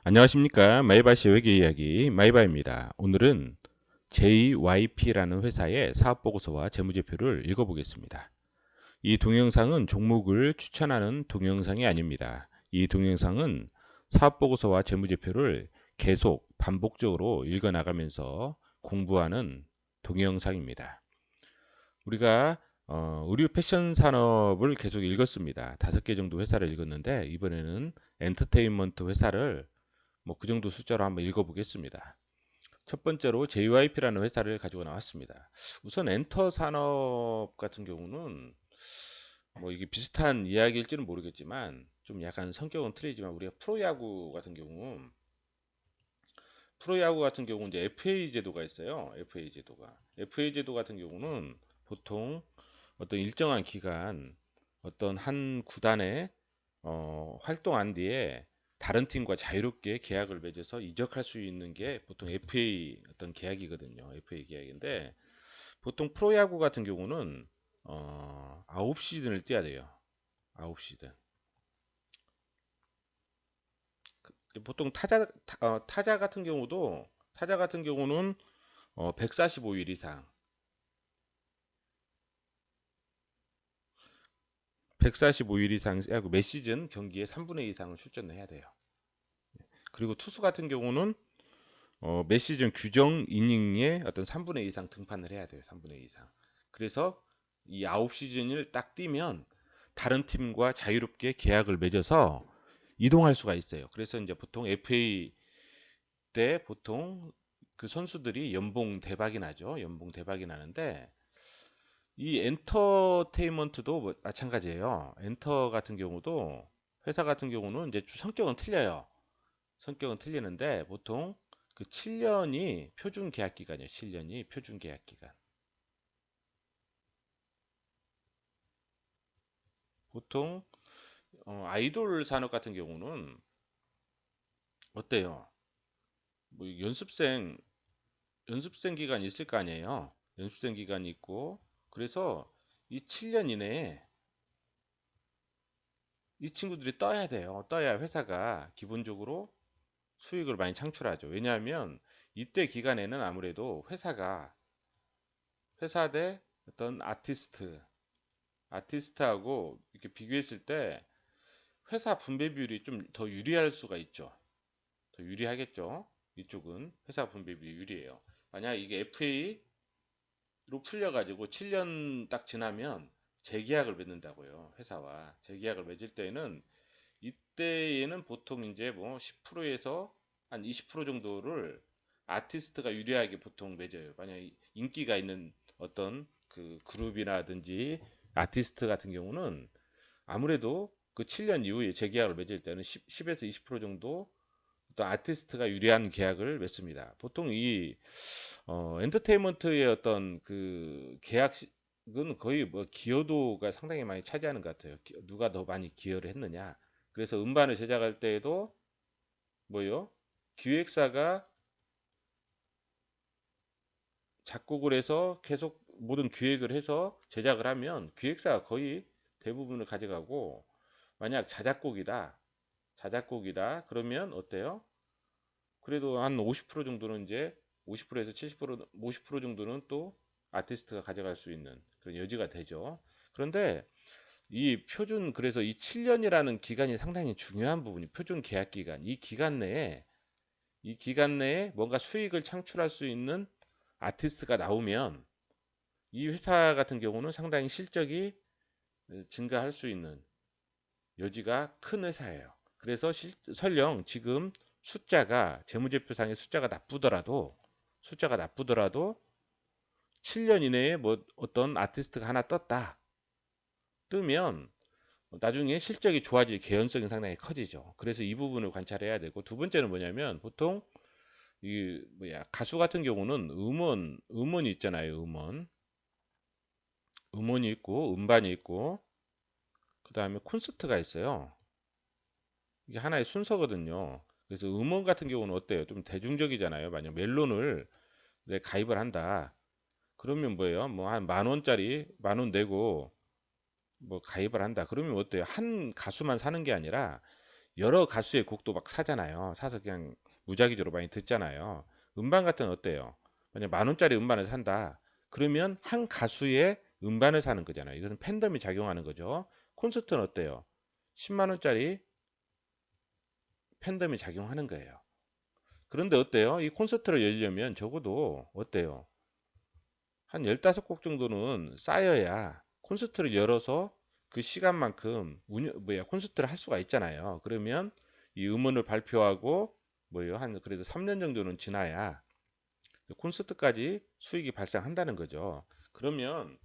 안녕하십니까. 마이바시 외계 이야기 마이바입니다. 오늘은 JYP라는 회사의 사업보고서와 재무제표를 읽어보겠습니다. 이 동영상은 종목을 추천하는 동영상이 아닙니다. 이 동영상은 사업보고서와 재무제표를 계속 반복적으로 읽어나가면서 공부하는 동영상입니다. 우리가 의류 패션 산업을 계속 읽었습니다. 5개 정도 회사를 읽었는데 이번에는 엔터테인먼트 회사를 뭐 그 정도 숫자로 한번 읽어보겠습니다. 첫 번째로 JYP라는 회사를 가지고 나왔습니다. 우선 엔터 산업 같은 경우는 뭐 이게 비슷한 이야기일지는 모르겠지만 좀 약간 성격은 틀리지만 우리가 프로야구 같은 경우는 이제 FA 제도가 있어요. FA 제도 같은 경우는 보통 어떤 일정한 기간 어떤 한 구단에 활동한 뒤에 다른 팀과 자유롭게 계약을 맺어서 이적할 수 있는 게 보통 FA 어떤 계약이거든요. FA 계약인데 보통 프로야구 같은 경우는 9시즌을 뛰어야 돼요. 9시즌. 보통 타자 같은 경우는 145일 이상 145일 이상 몇 시즌 경기에 3분의 2 이상을 출전을 해야 돼요. 그리고 투수 같은 경우는 매 시즌 규정 이닝의 어떤 3분의 2 이상 등판을 해야 돼요. 3분의 2 이상. 그래서 이 9시즌을 딱 뛰면 다른 팀과 자유롭게 계약을 맺어서 이동할 수가 있어요. 그래서 이제 보통 FA 때 보통 그 선수들이 연봉 대박이 나죠. 연봉 대박이 나는데 이 엔터테인먼트도 마찬가지예요. 엔터 같은 경우도 회사 같은 경우는 이제 성격은 틀려요. 성격은 틀리는데 보통 그 7년이 표준 계약 기간이에요. 7년이 표준 계약 기간. 보통 아이돌 산업 같은 경우는 어때요? 뭐 연습생 기간이 있을 거 아니에요. 연습생 기간이 있고 그래서 이 7년 이내에 이 친구들이 떠야 돼요. 떠야 회사가 기본적으로 수익을 많이 창출하죠. 왜냐하면 이때 기간에는 아무래도 회사 대 어떤 아티스트하고 이렇게 비교했을 때 회사 분배 비율이 좀 더 유리할 수가 있죠. 더 유리하겠죠. 이쪽은 회사 분배 비율이 유리해요. 만약 이게 FA로 풀려가지고 7년 딱 지나면 재계약을 맺는다고요. 회사와 재계약을 맺을 때에는 이때에는 보통 이제 뭐 10%에서 한 20% 정도를 아티스트가 유리하게 보통 맺어요. 만약 인기가 있는 어떤 그 그룹이라든지 아티스트 같은 경우는 아무래도 그 7년 이후에 재계약을 맺을 때는 10에서 20% 정도 어떤 아티스트가 유리한 계약을 맺습니다. 보통 이 엔터테인먼트의 어떤 그 계약은 거의 뭐 기여도가 상당히 많이 차지하는 것 같아요. 누가 더 많이 기여를 했느냐. 그래서 음반을 제작할 때에도 뭐요? 기획사가 작곡을 해서 계속 모든 기획을 해서 제작을 하면 기획사가 거의 대부분을 가져가고 만약 자작곡이다. 그러면 어때요? 그래도 한 50% 정도는 이제 50%에서 70% 50% 정도는 또 아티스트가 가져갈 수 있는 그런 여지가 되죠. 그런데 그래서 이 7년이라는 기간이 상당히 중요한 부분이 표준 계약 기간. 이 기간 내에 뭔가 수익을 창출할 수 있는 아티스트가 나오면 이 회사 같은 경우는 상당히 실적이 증가할 수 있는 여지가 큰 회사예요. 그래서 설령 지금 재무제표상의 숫자가 나쁘더라도 7년 이내에 뭐 어떤 아티스트가 하나 뜨면 나중에 실적이 좋아질 개연성이 상당히 커지죠. 그래서 이 부분을 관찰해야 되고 두 번째는 뭐냐면 보통 이 뭐야 가수 같은 경우는 음원이 있잖아요. 음원이 있고 음반이 있고 그 다음에 콘서트가 있어요. 이게 하나의 순서거든요. 그래서 음원 같은 경우는 어때요? 좀 대중적이잖아요. 만약 멜론을 내 가입을 한다. 그러면 뭐예요? 뭐 한 10,000원짜리 10,000원 내고 뭐 가입을 한다. 그러면 어때요? 한 가수만 사는 게 아니라 여러 가수의 곡도 막 사잖아요. 사서 그냥 무작위적으로 많이 듣잖아요. 음반 같은 건 어때요? 만약 10,000원짜리 음반을 산다. 그러면 한 가수의 음반을 사는 거잖아요. 이것은 팬덤이 작용하는 거죠. 콘서트는 어때요? 10만 원짜리 팬덤이 작용하는 거예요. 그런데 어때요? 이 콘서트를 열려면 적어도 어때요? 한 15곡 정도는 쌓여야 콘서트를 열어서 그 시간만큼 콘서트를 할 수가 있잖아요. 그러면 이 음원을 발표하고 뭐예요? 한 그래도 3년 정도는 지나야 콘서트까지 수익이 발생한다는 거죠. 그러면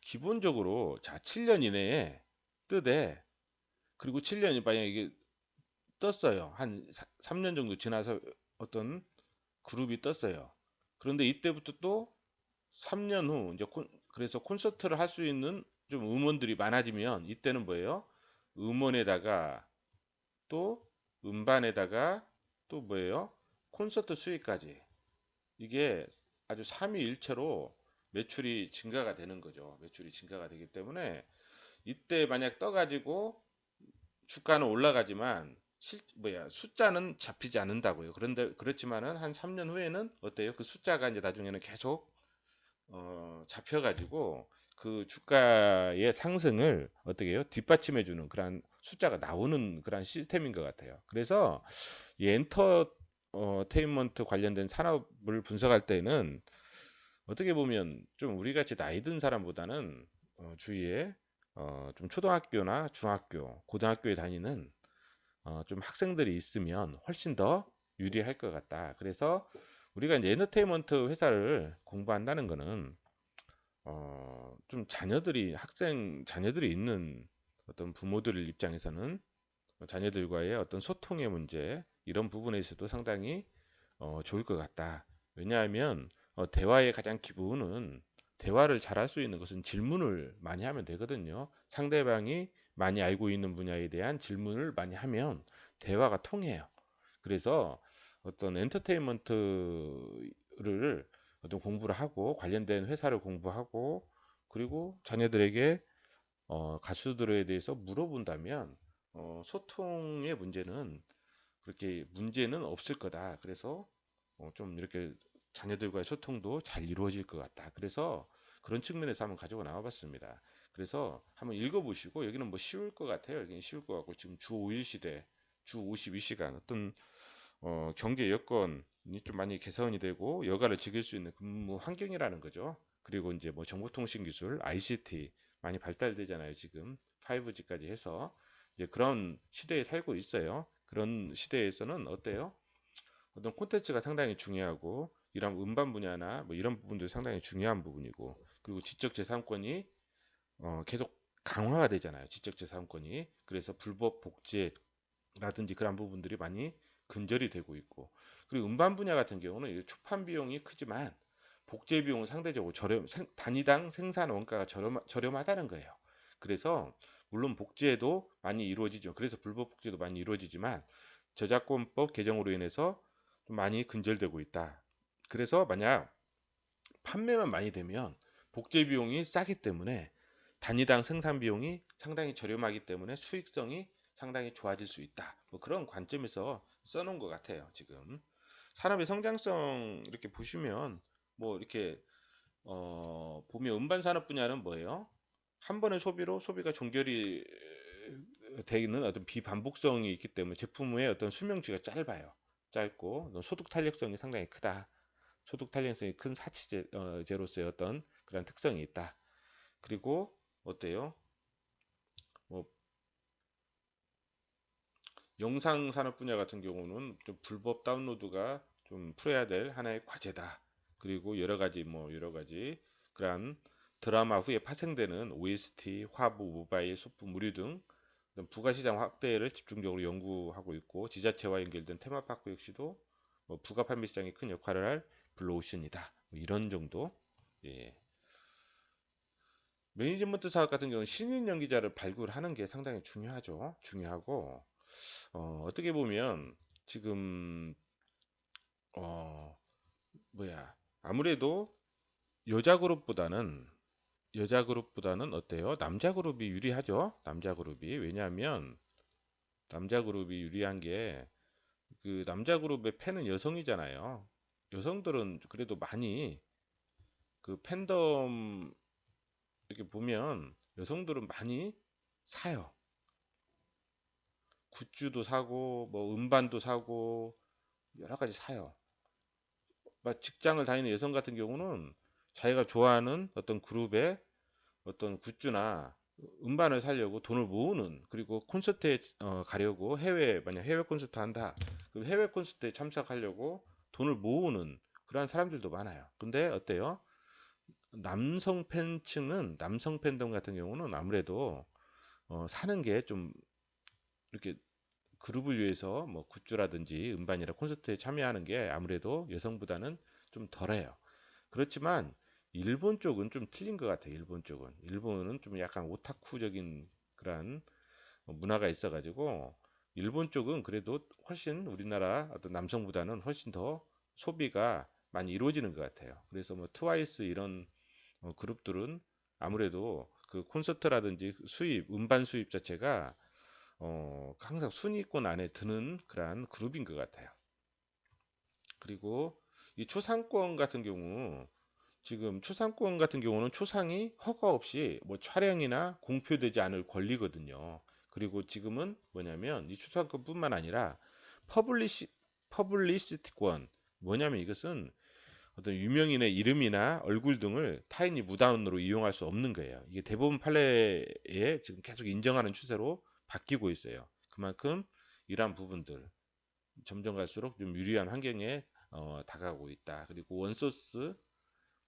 기본적으로 자 7년 이내에 뜨되 그리고 7년이 만약에 이게 떴어요. 한 3년 정도 지나서 어떤 그룹이 떴어요. 그런데 이때부터 또 3년 후 이제 그래서 콘서트를 할 수 있는 좀 음원들이 많아지면 이때는 뭐예요? 음원에다가 또 음반에다가 또 뭐예요? 콘서트 수익까지 이게 아주 삼위일체로 매출이 증가가 되는 거죠. 매출이 증가가 되기 때문에 이때 만약 떠가지고 주가는 올라가지만 숫자는 잡히지 않는다고요. 그런데 그렇지만은 한 3년 후에는 어때요? 그 숫자가 이제 나중에는 계속 잡혀가지고 그 주가의 상승을 어떻게 해요? 뒷받침해주는 그런 숫자가 나오는 그런 시스템인 것 같아요. 그래서 이 엔터테인먼트 관련된 산업을 분석할 때는 어떻게 보면 좀 우리 같이 나이 든 사람보다는 주위에 좀 초등학교나 중학교, 고등학교에 다니는 좀 학생들이 있으면 훨씬 더 유리할 것 같다. 그래서 우리가 이제 엔터테인먼트 회사를 공부한다는 거는 좀 자녀들이 있는 어떤 부모들 입장에서는 자녀들과의 어떤 소통의 문제, 이런 부분에 있어도 상당히 좋을 것 같다. 왜냐하면 대화의 가장 기본은 대화를 잘할 수 있는 것은 질문을 많이 하면 되거든요. 상대방이 많이 알고 있는 분야에 대한 질문을 많이 하면 대화가 통해요. 그래서 어떤 엔터테인먼트를 어떤 공부를 하고 관련된 회사를 공부하고 그리고 자녀들에게 가수들에 대해서 물어본다면 소통의 문제는 없을 거다. 그래서 좀 이렇게 자녀들과의 소통도 잘 이루어질 것 같다. 그래서 그런 측면에서 한번 가지고 나와봤습니다. 그래서 한번 읽어보시고 여기는 뭐 쉬울 것 같아요. 여기는 쉬울 것 같고 지금 주 5일 시대, 주 52시간 어떤 경제 여건이 좀 많이 개선이 되고 여가를 즐길 수 있는 근무 환경이라는 거죠. 그리고 이제 뭐 정보통신 기술, ICT 많이 발달되잖아요. 지금 5G까지 해서 이제 그런 시대에 살고 있어요. 그런 시대에서는 어때요? 어떤 콘텐츠가 상당히 중요하고 이런 음반 분야나 뭐 이런 부분도 상당히 중요한 부분이고 그리고 지적재산권이 계속 강화가 되잖아요. 지적재산권이 그래서 불법 복제라든지 그런 부분들이 많이 근절이 되고 있고 그리고 음반 분야 같은 경우는 초판 비용이 크지만 복제 비용은 상대적으로 단위당 생산 원가가 저렴하다는 거예요. 그래서 물론 복제도 많이 이루어지죠. 그래서 불법 복제도 많이 이루어지지만 저작권법 개정으로 인해서 좀 많이 근절되고 있다. 그래서 만약 판매만 많이 되면 복제 비용이 싸기 때문에 단위당 생산 비용이 상당히 저렴하기 때문에 수익성이 상당히 좋아질 수 있다. 뭐 그런 관점에서 써놓은 것 같아요. 지금 산업의 성장성 이렇게 보시면 뭐 이렇게 보면 음반 산업 분야는 뭐예요? 한 번의 소비로 소비가 종결이 되는 어떤 비반복성이 있기 때문에 제품의 어떤 수명치가 짧아요. 짧고 소득 탄력성이 상당히 크다. 소득 탄력성이 큰 사치제로서의 어떤 그런 특성이 있다. 그리고 어때요? 뭐 영상 산업 분야 같은 경우는 좀 불법 다운로드가 좀 풀어야 될 하나의 과제다. 그리고 여러 가지 그러한 드라마 후에 파생되는 OST, 화보, 모바일, 소품, 무료 등 부가 시장 확대를 집중적으로 연구하고 있고 지자체와 연결된 테마파크 역시도 뭐 부가 판매 시장에 큰 역할을 할 블루오션이다. 뭐 이런 정도. 예. 매니지먼트 사업 같은 경우는 신인 연기자를 발굴하는 게 상당히 중요하죠. 중요하고 어떻게 보면 지금 어 아무래도 여자 그룹보다는 어때요? 남자 그룹이 유리하죠. 남자 그룹이 왜냐하면 남자 그룹이 유리한 게 그 남자 그룹의 팬은 여성이잖아요. 여성들은 그래도 많이 그 팬덤 이렇게 보면 여성들은 많이 사요. 굿즈도 사고 뭐 음반도 사고 여러 가지 사요. 막 직장을 다니는 여성 같은 경우는 자기가 좋아하는 어떤 그룹의 어떤 굿즈나 음반을 사려고 돈을 모으는, 그리고 콘서트에 가려고 만약 해외 콘서트 한다. 그럼 해외 콘서트에 참석하려고 돈을 모으는 그러한 사람들도 많아요. 근데 어때요? 남성 팬층은, 남성 팬덤 같은 경우는 아무래도 사는 게 좀 이렇게 그룹을 위해서 뭐 굿즈라든지 음반이나 콘서트에 참여하는 게 아무래도 여성보다는 좀 덜해요. 그렇지만 일본 쪽은 좀 틀린 것 같아요. 일본 쪽은. 일본은 좀 약간 오타쿠적인 그런 문화가 있어가지고 일본 쪽은 그래도 훨씬 우리나라 어떤 남성보다는 훨씬 더 소비가 많이 이루어지는 것 같아요. 그래서 뭐 트와이스 이런 그룹들은 아무래도 그 콘서트라든지 수입, 음반 수입 자체가 항상 순위권 안에 드는 그러한 그룹인 것 같아요. 그리고 이 초상권 같은 경우, 지금 초상권 같은 경우는 초상이 허가 없이 뭐 촬영이나 공표되지 않을 권리거든요. 그리고 지금은 뭐냐면 이 초상권뿐만 아니라 퍼블리시 퍼블리시티권, 뭐냐면 이것은 어떤 유명인의 이름이나 얼굴 등을 타인이 무단으로 이용할 수 없는 거예요. 이게 대부분 판례에 지금 계속 인정하는 추세로 바뀌고 있어요. 그만큼 이러한 부분들 점점 갈수록 좀 유리한 환경에 다가오고 있다. 그리고 원소스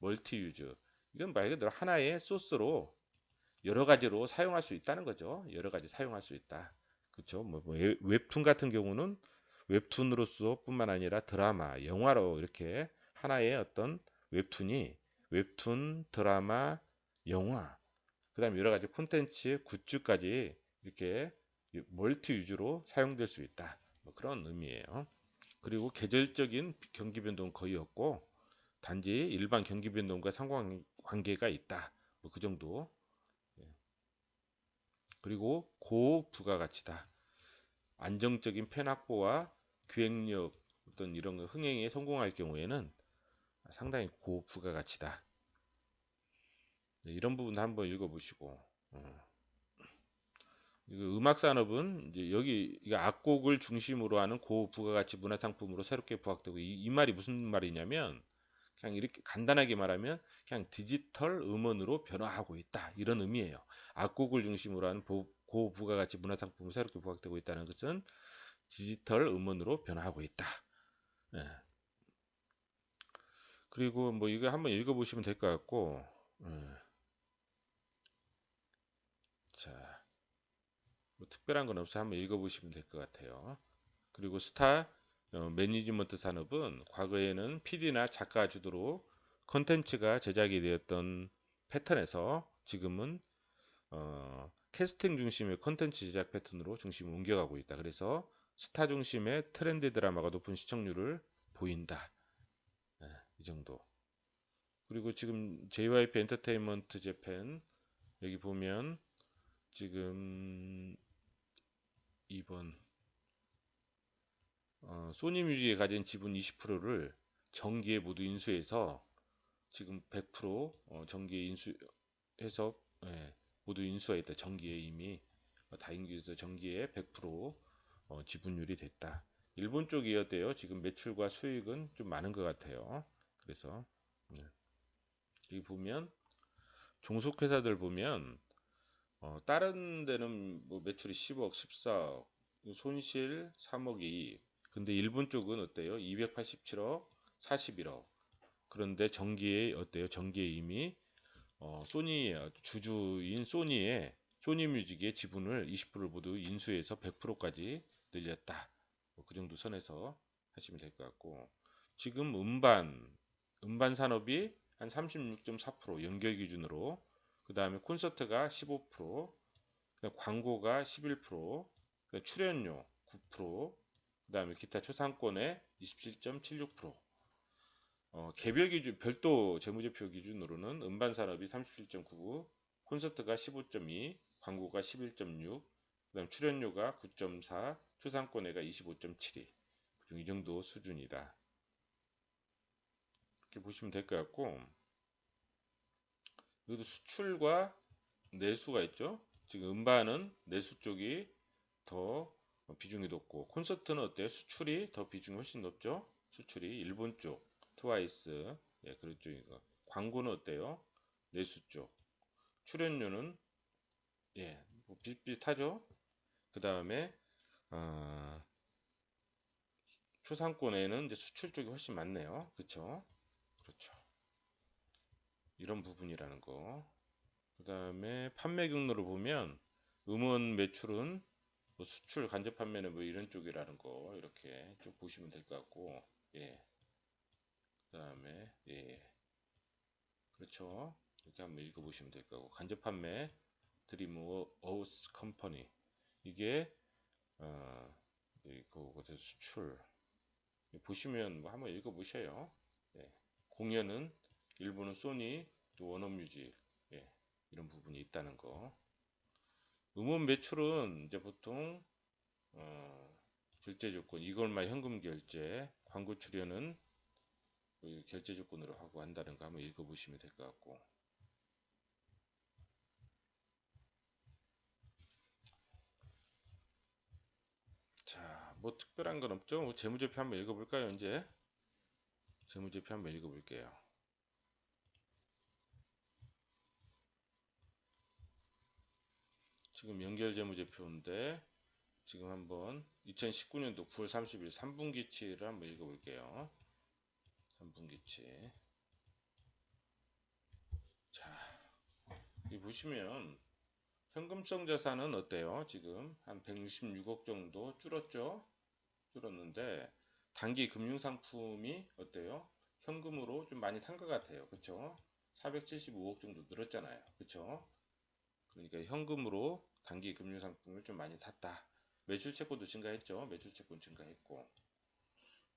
멀티 유즈, 이건 말 그대로 하나의 소스로 여러 가지로 사용할 수 있다는 거죠. 여러 가지 사용할 수 있다. 그렇죠. 뭐 웹툰 같은 경우는 웹툰으로서 뿐만 아니라 드라마, 영화로 이렇게 하나의 어떤 웹툰이 웹툰, 드라마, 영화, 그다음에 여러 가지 콘텐츠, 굿즈까지 이렇게 멀티 유즈로 사용될 수 있다. 뭐 그런 의미예요. 그리고 계절적인 경기 변동 거의 없고 단지 일반 경기 변동과 상관관계가 있다. 뭐 그 정도. 예. 그리고 고부가가치다. 안정적인 팬 확보와 기획력 어떤 이런 거 흥행에 성공할 경우에는 상당히 고부가가치다. 네, 이런 부분도 한번 읽어보시고. 이거 음악 산업은 이제 여기 이게 악곡을 중심으로 하는 고부가가치 문화상품으로 새롭게 부각되고, 이 말이 무슨 말이냐면 그냥 이렇게 간단하게 말하면 그냥 디지털 음원으로 변화하고 있다, 이런 의미예요. 악곡을 중심으로 하는 고부가가치 문화상품이 새롭게 부각되고 있다는 것은 디지털 음원으로 변화하고 있다. 예. 그리고 뭐 이거 한번 읽어보시면 될 것 같고, 예. 자, 뭐 특별한 건 없어 한번 읽어보시면 될 것 같아요. 그리고 스타 매니지먼트 산업은 과거에는 PD나 작가 주도로 컨텐츠가 제작이 되었던 패턴에서 지금은 캐스팅 중심의 컨텐츠 제작 패턴으로 중심을 옮겨가고 있다. 그래서 스타 중심의 트렌드 드라마가 높은 시청률을 보인다. 네, 이 정도. 그리고 지금 JYP 엔터테인먼트 재팬 여기 보면 지금 이번 소니뮤직에 가진 지분 20%를 정기에 모두 인수해서 지금 100% 정기에 인수해서, 예, 모두 인수가 있다. 정기에 이미 다 인수해서 정기에 100% 지분율이 됐다. 일본 쪽이었대요. 지금 매출과 수익은 좀 많은 것 같아요. 그래서 네. 여기 보면 종속회사들 보면 다른 데는 뭐 매출이 10억, 14억, 손실 3억 이익. 근데 일본 쪽은 어때요? 287억, 41억. 그런데 정기에 어때요? 정기에 이미 소니의 주주인 소니뮤직의 지분을 20%를 모두 인수해서 100%까지 늘렸다. 뭐그 정도 선에서 하시면 될 것 같고, 지금 음반 산업이 한 36.4% 연결 기준으로, 그 다음에 콘서트가 15%, 광고가 11%, 출연료 9%, 그 다음에 기타 초상권의 27.76%. 개별 기준, 별도 재무제표 기준으로는 음반 산업이 37.99, 콘서트가 15.2, 광고가 11.6, 그다음 출연료가 9.4, 초상권회가 25.72. 이 정도 수준이다. 이렇게 보시면 될 것 같고, 여기도 수출과 내수가 있죠. 지금 음반은 내수 쪽이 더 비중이 높고, 콘서트는 어때요? 수출이 더 비중이 훨씬 높죠. 수출이 일본 쪽, 트와이스, 예, 그런 쪽이고. 광고는 어때요? 내수 쪽. 출연료는 예, 뭐 비슷비슷하죠. 그 다음에 어, 초상권에는 이제 수출 쪽이 훨씬 많네요. 그쵸? 그렇죠. 이런 부분이라는 거. 그 다음에 판매 경로를 보면 음원 매출은 뭐 수출 간접 판매는 뭐 이런 쪽이라는 거 이렇게 쭉 보시면 될 것 같고, 예. 그 다음에 예, 그렇죠. 이렇게 한번 읽어보시면 될 거고, 간접 판매 드림 어우스 컴퍼니 이게 그것의 수출 보시면 뭐 한번 읽어보셔요. 예. 공연은 일본은 소니, 또 워너뮤직, 예. 이런 부분이 있다는 거. 음원 매출은 이제 보통 결제 조건 이걸만 현금 결제, 광고 출연은 그 결제 조건으로 하고 한다는 거 한번 읽어보시면 될 것 같고. 자, 뭐 특별한 건 없죠? 뭐 재무제표 한번 읽어볼까요, 이제? 재무제표 한번 읽어볼게요. 지금 연결 재무제표인데 지금 한번 2019년도 9월 30일 3분기치를 한번 읽어볼게요. 3분기치. 자, 이 보시면 현금성 자산은 어때요? 지금 한 166억 정도 줄었죠? 줄었는데 단기 금융상품이 어때요? 현금으로 좀 많이 산 것 같아요. 그쵸? 475억 정도 늘었잖아요. 그쵸? 그러니까 현금으로 단기 금융상품을 좀 많이 샀다. 매출채권도 증가했죠. 매출채권 증가했고,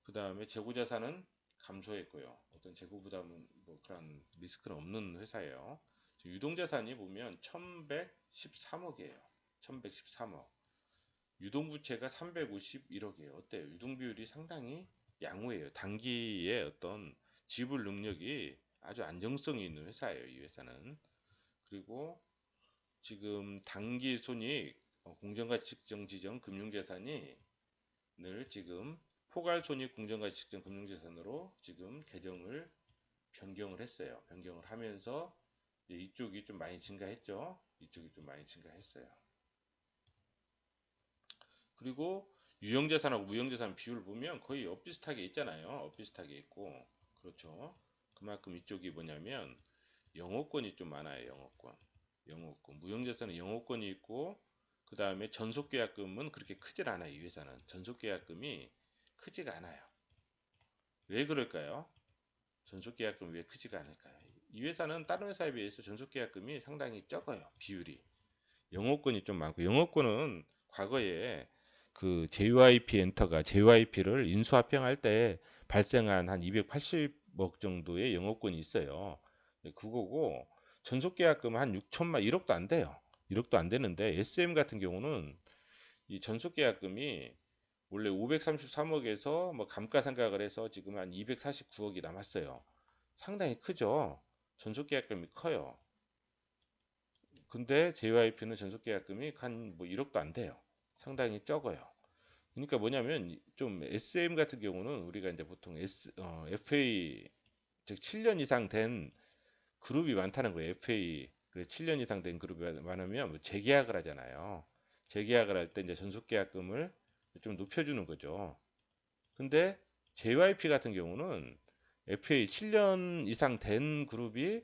그 다음에 재고자산은 감소했고요. 어떤 재고 부담은 뭐 그런 리스크는 없는 회사예요. 유동자산이 보면 1113억이에요. 1113억. 유동부채가 351억이에요. 어때요? 유동비율이 상당히 양호해요. 단기에 어떤 지불 능력이 아주 안정성이 있는 회사예요. 이 회사는. 그리고 지금 단기 손익, 공정가치 측정 지정 금융자산이 늘 지금 포괄손익 공정가치 측정 금융자산으로 지금 개정을 변경을 했어요. 변경을 하면서 이쪽이 좀 많이 증가했죠. 이쪽이 좀 많이 증가했어요. 그리고 유형자산하고 무형자산 비율 보면 거의 엇비슷하게 있잖아요. 엇비슷하게 있고, 그렇죠. 그만큼 이쪽이 뭐냐면 영업권이 좀 많아요. 영업권. 영업권. 무형자산은 영업권이 있고, 그 다음에 전속계약금은 그렇게 크질 않아요. 이 회사는. 전속계약금이 크지가 않아요. 왜 그럴까요? 전속계약금이 왜 크지가 않을까요? 이 회사는 다른 회사에 비해서 전속계약금이 상당히 적어요. 비율이. 영어권이 좀 많고, 영어권은 과거에 그 JYP 엔터가 JYP를 인수합병할 때 발생한 한 280억 정도의 영어권이 있어요. 그거고 전속계약금 한 6천만 1억도 안 돼요. 1억도 안 되는데 SM 같은 경우는 이 전속계약금이 원래 533억에서 뭐 감가상각을 해서 지금 한 249억이 남았어요. 상당히 크죠. 전속계약금이 커요. 근데 JYP는 전속계약금이 한 뭐 1억도 안 돼요. 상당히 적어요. 그러니까 뭐냐면 좀 SM 같은 경우는 우리가 이제 보통 FA 즉 7년 이상 된 그룹이 많다는 거예요. FA 그 7년 이상 된 그룹이 많으면 뭐 재계약을 하잖아요. 재계약을 할 때 이제 전속계약금을 좀 높여주는 거죠. 근데 JYP 같은 경우는 FA 7년 이상 된 그룹이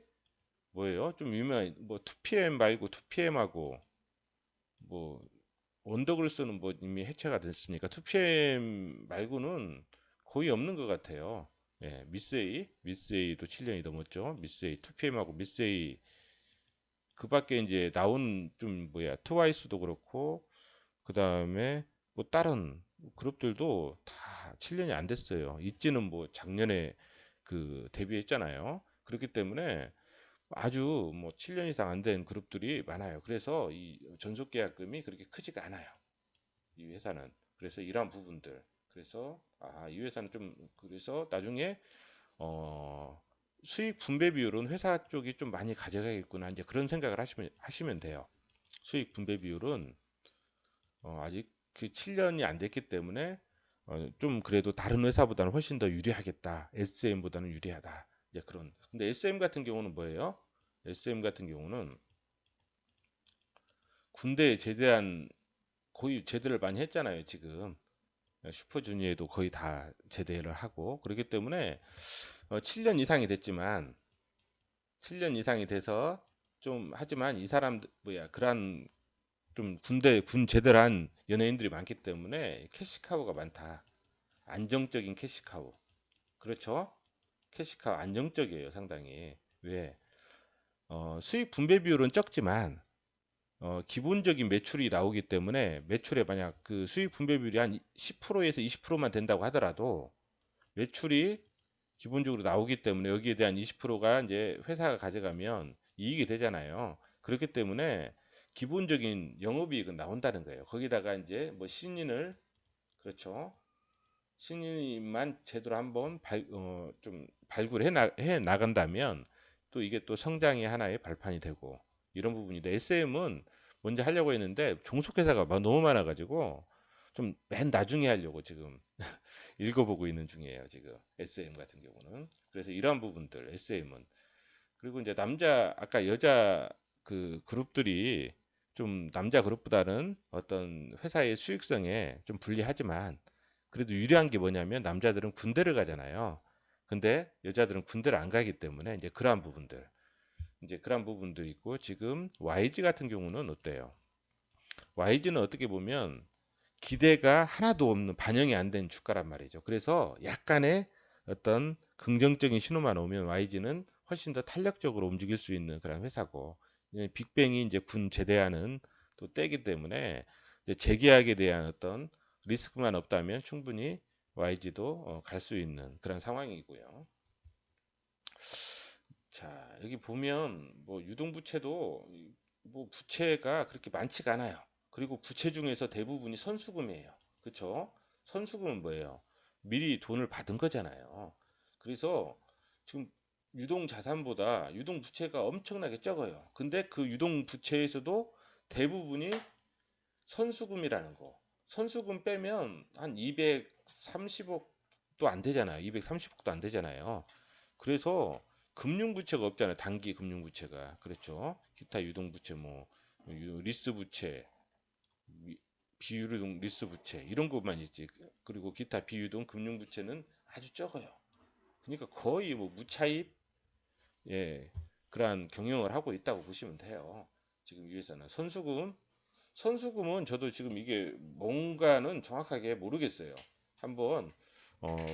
뭐예요? 좀 유명한 뭐 2PM 말고 2PM하고 뭐 원더글스는 뭐 이미 해체가 됐으니까 2PM 말고는 거의 없는 것 같아요. 예, 미스에이도 7년이 넘었죠. 미스에이, 2PM하고 미스에이 그밖에 이제 나온 좀 뭐야 트와이스도 그렇고 그 다음에 뭐 다른 그룹들도 다 7년이 안 됐어요. 있지는 뭐 작년에 그 데뷔했잖아요. 그렇기 때문에 아주 뭐 7년 이상 안 된 그룹들이 많아요. 그래서 이 전속계약금이 그렇게 크지가 않아요. 이 회사는. 그래서 이러한 부분들. 그래서 이 회사는 좀 그래서 나중에 어, 수익 분배 비율은 회사 쪽이 좀 많이 가져가겠구나. 이제 그런 생각을 하시면 돼요. 수익 분배 비율은 아직 그 7년이 안 됐기 때문에 좀 그래도 다른 회사보다는 훨씬 더 유리하겠다. SM보다는 유리하다. 이제 그런. 근데 SM 같은 경우는 뭐예요? SM 같은 경우는 군대에 제대한 거의 제대를 많이 했잖아요, 지금. 슈퍼주니어도 거의 다 제대를 하고 그렇기 때문에 7년 이상이 됐지만 7년 이상이 돼서 좀 하지만 이 사람 뭐야 그런 좀 군 제대를 한 연예인들이 많기 때문에 캐시카우가 많다. 안정적인 캐시카우. 그렇죠? 캐시카우 안정적이에요, 상당히. 왜? 수익 분배 비율은 적지만 기본적인 매출이 나오기 때문에 매출에 만약 그 수익 분배 비율이 한 10%에서 20%만 된다고 하더라도 매출이 기본적으로 나오기 때문에 여기에 대한 20%가 이제 회사가 가져가면 이익이 되잖아요. 그렇기 때문에 기본적인 영업이익은 나온다는 거예요. 거기다가 이제 뭐 신인을 그렇죠. 신인만 제대로 한번 좀 발굴해 해 나간다면 또 이게 또 성장의 하나의 발판이 되고 이런 부분인데 SM은 먼저 하려고 했는데 종속회사가 너무 많아가지고 좀 맨 나중에 하려고 지금 읽어보고 있는 중이에요, 지금. SM 같은 경우는. 그래서 이러한 부분들, SM은. 그리고 이제 아까 여자 그 그룹들이 좀 남자 그룹보다는 어떤 회사의 수익성에 좀 불리하지만 그래도 유리한 게 뭐냐면 남자들은 군대를 가잖아요. 근데 여자들은 군대를 안 가기 때문에 이제 그러한 부분도 있고 지금 YG 같은 경우는 어때요? YG는 어떻게 보면 기대가 하나도 없는 반영이 안 된 주가란 말이죠. 그래서 약간의 어떤 긍정적인 신호만 오면 YG는 훨씬 더 탄력적으로 움직일 수 있는 그런 회사고 빅뱅이 이제 군 제대하는 또 때기 때문에 이제 재계약에 대한 어떤 리스크만 없다면 충분히 YG도 갈 수 있는 그런 상황이고요. 자, 여기 보면 뭐 유동부채도 뭐 부채가 그렇게 많지가 않아요. 그리고 부채 중에서 대부분이 선수금이에요. 그쵸? 선수금은 뭐예요? 미리 돈을 받은 거잖아요. 그래서 지금 유동자산보다 유동부채가 엄청나게 적어요. 근데 그 유동부채에서도 대부분이 선수금이라는 거. 선수금 빼면 한 230억도 안 되잖아요. 230억도 안 되잖아요. 그래서 금융부채가 없잖아요. 단기 금융부채가. 그렇죠. 기타 유동부채 뭐 리스부채, 비유동 리스부채 이런 것만 있지. 그리고 기타 비유동 금융부채는 아주 적어요. 그러니까 거의 뭐 무차입 예, 그러한 경영을 하고 있다고 보시면 돼요. 지금 이 회사는 선수금은 저도 지금 이게 뭔가는 정확하게 모르겠어요. 한번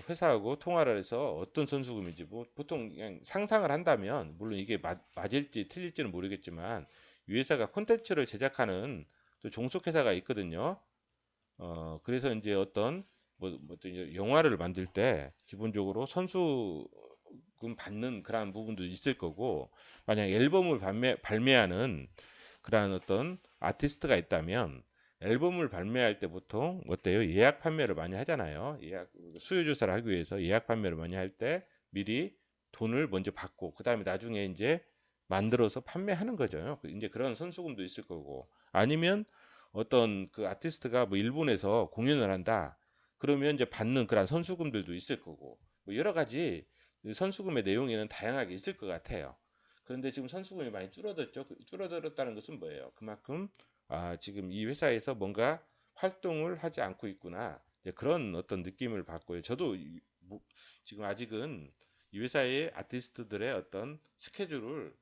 회사하고 통화를 해서 어떤 선수금인지 뭐 보통 그냥 상상을 한다면 물론 이게 맞을지 틀릴지는 모르겠지만 이 회사가 콘텐츠를 제작하는 또 종속회사가 있거든요. 그래서 이제 또 이제 영화를 만들 때 기본적으로 선수금 받는 그런 부분도 있을 거고 만약 앨범을 발매하는 그러한 어떤 아티스트가 있다면 앨범을 발매할 때 보통 어때요? 예약 판매를 많이 하잖아요. 수요 조사를 하기 위해서 예약 판매를 많이 할 때 미리 돈을 먼저 받고 그다음에 나중에 이제 만들어서 판매하는 거죠. 이제 그런 선수금도 있을 거고 아니면 어떤 그 아티스트가 뭐 일본에서 공연을 한다. 그러면 이제 받는 그런 선수금들도 있을 거고 뭐 여러 가지 그 선수금의 내용에는 다양하게 있을 것 같아요. 그런데 지금 선수금이 많이 줄어들었죠. 줄어들었다는 것은 뭐예요? 그만큼 지금 이 회사에서 뭔가 활동을 하지 않고 있구나. 이제 그런 어떤 느낌을 받고요. 저도 지금 아직은 이 회사의 아티스트들의 어떤 스케줄을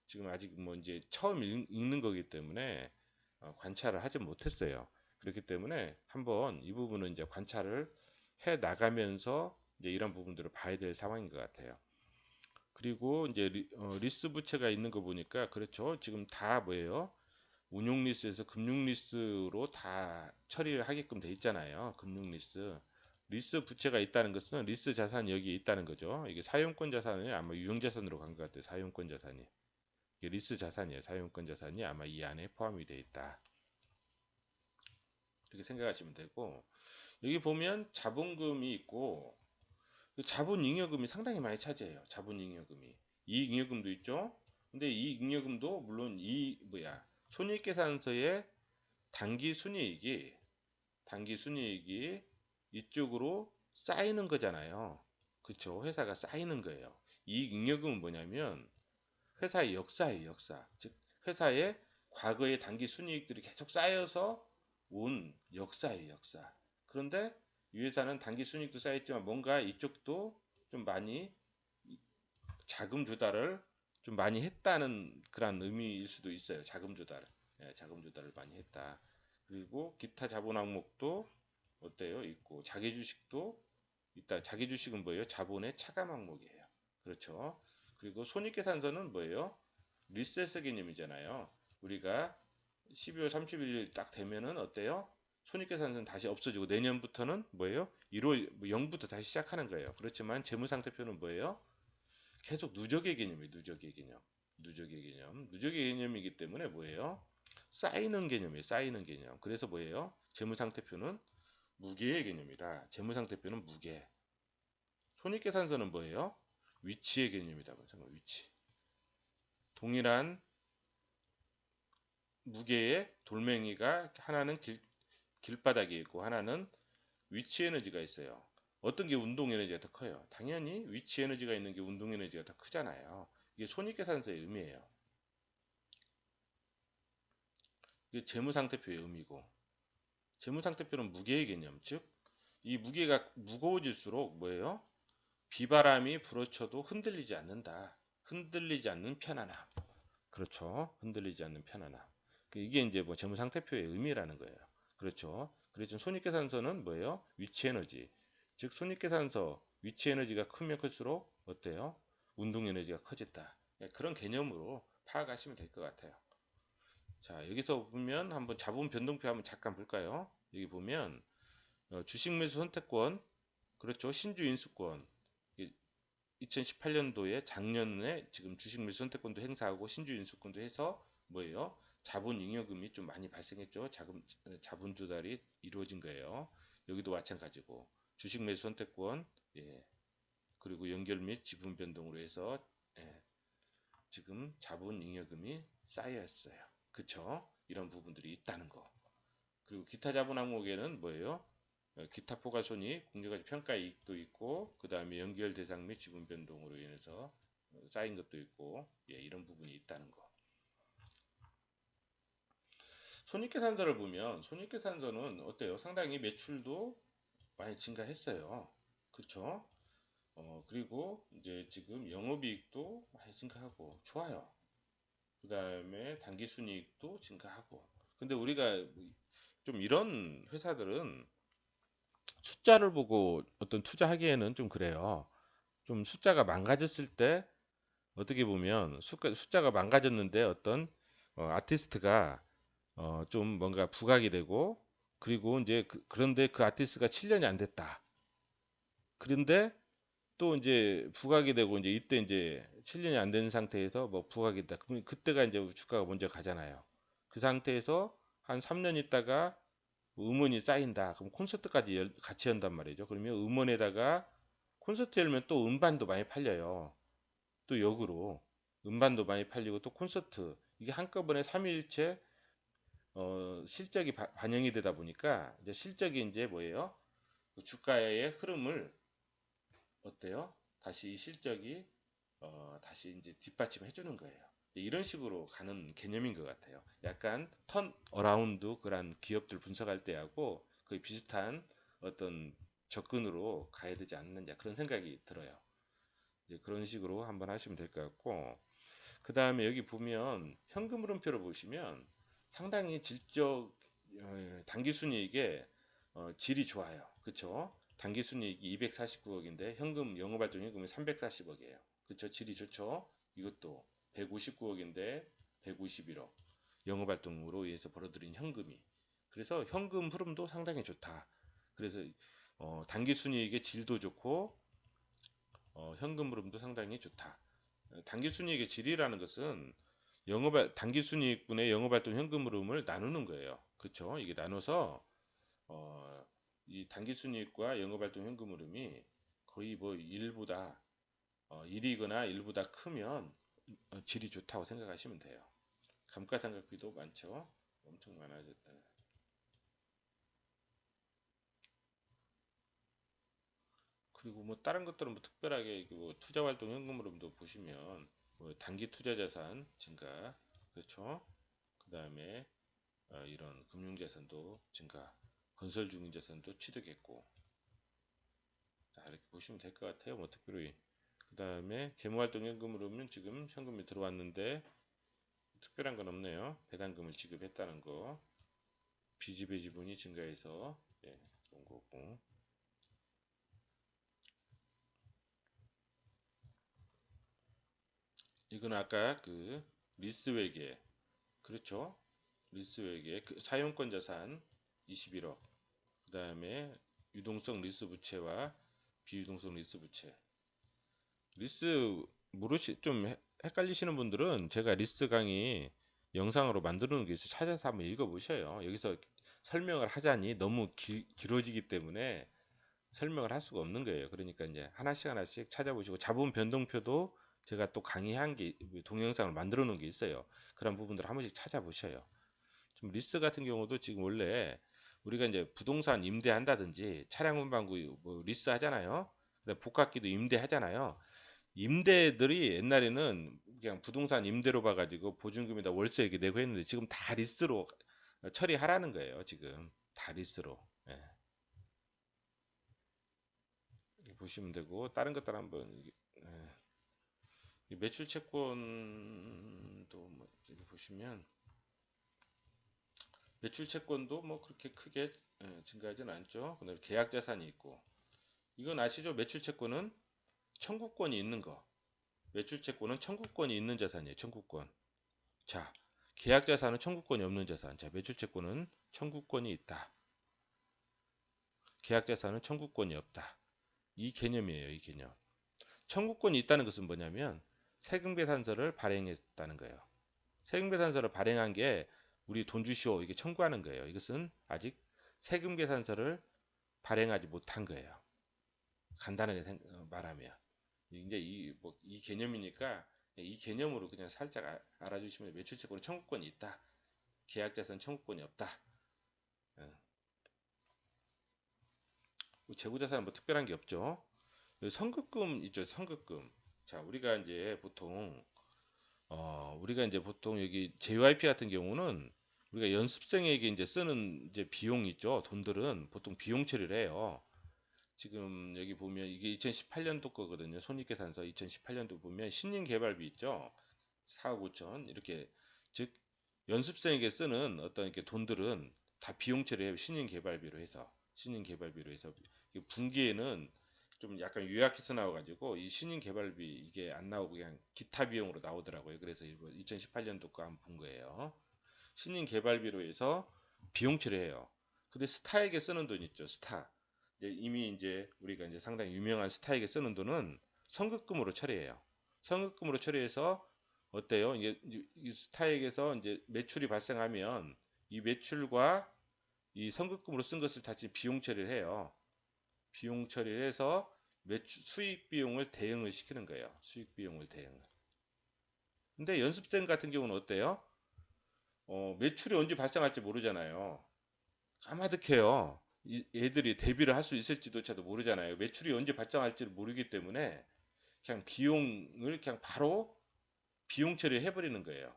지금 아직 뭐 이제 처음 읽는 거기 때문에 관찰을 하지 못했어요. 그렇기 때문에 한번 이 부분은 이제 관찰을 해 나가면서 이제 이런 부분들을 봐야 될 상황인 것 같아요. 그리고 이제 리스 부채가 있는 거 보니까 그렇죠. 지금 다 뭐예요? 운용 리스에서 금융 리스로 다 처리를 하게끔 돼 있잖아요. 금융 리스. 리스 부채가 있다는 것은 리스 자산이 여기 있다는 거죠. 이게 사용권 자산이 아마 유형 자산으로 간 것 같아요. 사용권 자산이. 이게 리스 자산이에요. 사용권 자산이 아마 이 안에 포함이 되어 있다. 이렇게 생각하시면 되고, 여기 보면 자본금이 있고 그 자본잉여금이 상당히 많이 차지해요. 자본잉여금이. 이익잉여금도 있죠. 근데 이익잉여금도 물론 이 뭐야 손익계산서의 단기순이익이 이쪽으로 쌓이는 거잖아요. 그쵸? 회사가 쌓이는 거예요. 이익잉여금은 뭐냐면 회사의 역사예요, 역사. 즉 회사의 과거의 단기순이익들이 계속 쌓여서 온 역사예요, 역사. 그런데 이 회사는 단기순이익도 쌓였지만 뭔가 이쪽도 좀 많이 자금 조달을 좀 많이 했다는 그런 의미일 수도 있어요. 자금 조달. 예, 자금 조달을 많이 했다. 그리고 기타 자본 항목도 어때요? 있고 자기 주식도 있다. 자기 주식은 뭐예요? 자본의 차감 항목이에요. 그렇죠? 그리고 손익계산서는 뭐예요? 리셋 개념이잖아요. 우리가 12월 31일 딱 되면은 어때요? 손익계산서는 다시 없어지고 내년부터는 뭐예요? 1월 0부터 다시 시작하는 거예요. 그렇지만 재무상태표는 뭐예요? 계속 누적의 개념이에요. 누적의 개념. 누적의 개념. 누적의 개념이기 때문에 뭐예요? 쌓이는 개념이에요. 쌓이는 개념. 그래서 뭐예요? 재무상태표는 무게의 개념이다. 재무상태표는 무게. 손익계산서는 뭐예요? 위치의 개념이다. 위치. 동일한 무게의 돌멩이가 하나는 길바닥에 있고 하나는 위치 에너지가 있어요. 어떤 게 운동 에너지가 더 커요? 당연히 위치 에너지가 있는 게 운동 에너지가 더 크잖아요. 이게 손익계산서의 의미예요. 이게 재무상태표의 의미고 재무상태표는 무게의 개념, 즉 이 무게가 무거워질수록 뭐예요? 비바람이 불어쳐도 흔들리지 않는다. 흔들리지 않는 편안함. 그렇죠. 흔들리지 않는 편안함. 이게 이제 뭐 재무상태표의 의미라는 거예요. 그렇죠. 그래서 손익계산서는 뭐예요? 위치 에너지. 즉 손익계산서 위치 에너지가 크면 클수록 어때요? 운동 에너지가 커진다. 예, 그런 개념으로 파악하시면 될 것 같아요. 자, 여기서 보면 한번 자본 변동표 한번 잠깐 볼까요? 여기 보면 주식 매수 선택권, 그렇죠. 신주 인수권. 2018년도에 작년에 지금 주식 매수 선택권도 행사하고 신주 인수권도 해서 뭐예요? 자본 잉여금이 좀 많이 발생했죠. 자본 조달이 이루어진 거예요. 여기도 마찬가지고 주식 매수 선택권, 예, 그리고 연결 및 지분 변동으로 해서 예, 지금 자본 잉여금이 쌓여있어요. 그쵸? 이런 부분들이 있다는 거. 그리고 기타 자본 항목에는 뭐예요? 기타 포괄손익, 공정가치 평가 이익도 있고, 그 다음에 연결 대상 및 지분 변동으로 인해서 쌓인 것도 있고, 예, 이런 부분이 있다는 거. 손익계산서를 보면, 손익계산서는 어때요? 상당히 매출도 많이 증가했어요. 그렇죠? 그리고 이제 지금 영업이익도 많이 증가하고, 좋아요. 그 다음에 단기순이익도 증가하고. 근데 우리가 좀 이런 회사들은 숫자를 보고 어떤 투자하기에는 좀 그래요. 좀 숫자가 망가졌을 때 어떻게 보면 숫자가 망가졌는데 어떤 아티스트가 좀 뭔가 부각이 되고 그리고 이제 그런데 그 아티스트가 7년이 안 됐다. 그런데 또 이제 부각이 되고 이제 이때 이제 7년이 안 된 상태에서 뭐 부각이 있다. 그럼 그때가 이제 주가가 먼저 가잖아요. 그 상태에서 한 3년 있다가 음원이 쌓인다. 그럼 콘서트까지 같이 연단 말이죠. 그러면 음원에다가 콘서트 열면 또 음반도 많이 팔려요. 또 역으로 음반도 많이 팔리고 또 콘서트 이게 한꺼번에 3일째 실적이 반영이 되다 보니까 이제 실적이 이제 뭐예요? 그 주가의 흐름을 어때요? 다시 이 실적이 다시 이제 뒷받침해 주는 거예요. 이런 식으로 가는 개념인 것 같아요. 약간 턴 어라운드 그런 기업들 분석할 때하고 거의 비슷한 어떤 접근으로 가야 되지 않느냐 그런 생각이 들어요. 이제 그런 식으로 한번 하시면 될 것 같고 그 다음에 여기 보면 현금 흐름표를 보시면 상당히 질적 당기순이익에 질이 좋아요. 그쵸? 당기순이익이 249억인데 현금 영업활동 현금이 340억이에요. 그쵸? 질이 좋죠? 이것도 159억인데 151억 영업활동으로 의해서 벌어들인 현금이 그래서 현금 흐름도 상당히 좋다. 그래서 당기순이익의 질도 좋고 현금 흐름도 상당히 좋다. 당기순이익의 질이라는 것은 당기순이익분의 영업활동 현금 흐름을 나누는 거예요. 그렇죠? 이게 나눠서 어, 이 당기순이익과 영업활동 현금 흐름이 거의 뭐 1보다 1이거나 1보다 크면 질이 좋다고 생각하시면 돼요. 감가상각비도 많죠. 엄청 많아졌다. 그리고 뭐 다른 것들은 뭐 특별하게 뭐 투자활동 현금 흐름도 보시면 뭐 단기 투자 자산 증가, 그렇죠? 그 다음에 이런 금융자산도 증가, 건설 중인 자산도 취득했고, 자, 이렇게 보시면 될 것 같아요. 뭐 특별히. 그 다음에 재무활동 현금 흐름은 지금 현금이 들어왔는데 특별한 건 없네요. 배당금을 지급했다는 거, 비지배 지분이 증가해서 예, 그런 거고. 이건 아까 그 리스웨계, 그렇죠? 리스웨계 그 사용권 자산 21억. 그 다음에 유동성 리스 부채와 비유동성 리스 부채. 리스 좀 헷갈리시는 분들은 제가 리스 강의 영상으로 만들어 놓은 게 있어요. 찾아서 한번 읽어보셔요. 여기서 설명을 하자니 너무 길어지기 때문에 설명을 할 수가 없는 거예요. 그러니까 이제 하나씩 하나씩 찾아보시고 자본 변동표도 제가 또 강의한 게 동영상을 만들어 놓은 게 있어요. 그런 부분들을 한 번씩 찾아보셔요. 좀 리스 같은 경우도 지금 원래 우리가 이제 부동산 임대한다든지 차량 운반구 뭐 리스 하잖아요. 복합기도 임대하잖아요. 임대들이 옛날에는 그냥 부동산 임대로 봐가지고 보증금이다 월세 이렇게 내고 했는데 지금 다 리스로 처리하라는 거예요. 지금 다 리스로. 예. 보시면 되고 다른 것들 한번 예. 매출 채권도 뭐 여기 보시면 매출 채권도 뭐 그렇게 크게 증가하지는 않죠. 근데 계약 자산이 있고 이건 아시죠? 매출 채권은 청구권이 있는 거. 매출 채권은 청구권이 있는 자산이에요. 청구권. 자, 계약 자산은 청구권이 없는 자산. 자, 매출 채권은 청구권이 있다. 계약 자산은 청구권이 없다. 이 개념이에요. 이 개념. 청구권이 있다는 것은 뭐냐면 세금계산서를 발행했다는 거예요. 세금계산서를 발행한 게 우리 돈 주시오 이게 청구하는 거예요. 이것은 아직 세금계산서를 발행하지 못한 거예요. 간단하게 말하면 이제 이 개념이니까 이 개념으로 그냥 살짝 알아주시면 매출채권은 청구권이 있다. 계약자산 청구권이 없다. 재고자산은 뭐 특별한 게 없죠. 선급금 있죠. 선급금. 자, 우리가 이제 보통 여기 JYP 같은 경우는 우리가 연습생에게 이제 쓰는 이제 비용 있죠. 돈들은 보통 비용 처리를 해요. 지금 여기 보면 이게 2018년도 거거든요. 손익계산서 2018년도 보면 신인개발비 있죠. 4억 5천 이렇게 즉 연습생에게 쓰는 어떤 이렇게 돈들은 다 비용 처리해요. 신인개발비로 해서 분기에는 좀 약간 요약해서 나와가지고 이 신인개발비 이게 안 나오고 그냥 기타 비용으로 나오더라고요. 그래서 2018년도 거 한번 본 거예요. 신인개발비로 해서 비용 처리해요. 근데 스타에게 쓰는 돈 있죠. 스타. 이미 이제 우리가 이제 상당히 유명한 스타에게 쓰는 돈은 선급금으로 처리해요. 선급금으로 처리해서 어때요? 이게 이 스타에게서 이제 매출이 발생하면 이 매출과 이 선급금으로 쓴 것을 다시 비용 처리를 해요. 비용 처리를 해서 수익 비용을 대응을 시키는 거예요. 수익 비용을 대응을. 근데 연습생 같은 경우는 어때요? 매출이 언제 발생할지 모르잖아요. 까마득해요. 얘들이 대비를 할 수 있을지도차도 모르잖아요. 매출이 언제 발생할지를 모르기 때문에 그냥 비용을 그냥 바로 비용 처리를 해버리는 거예요.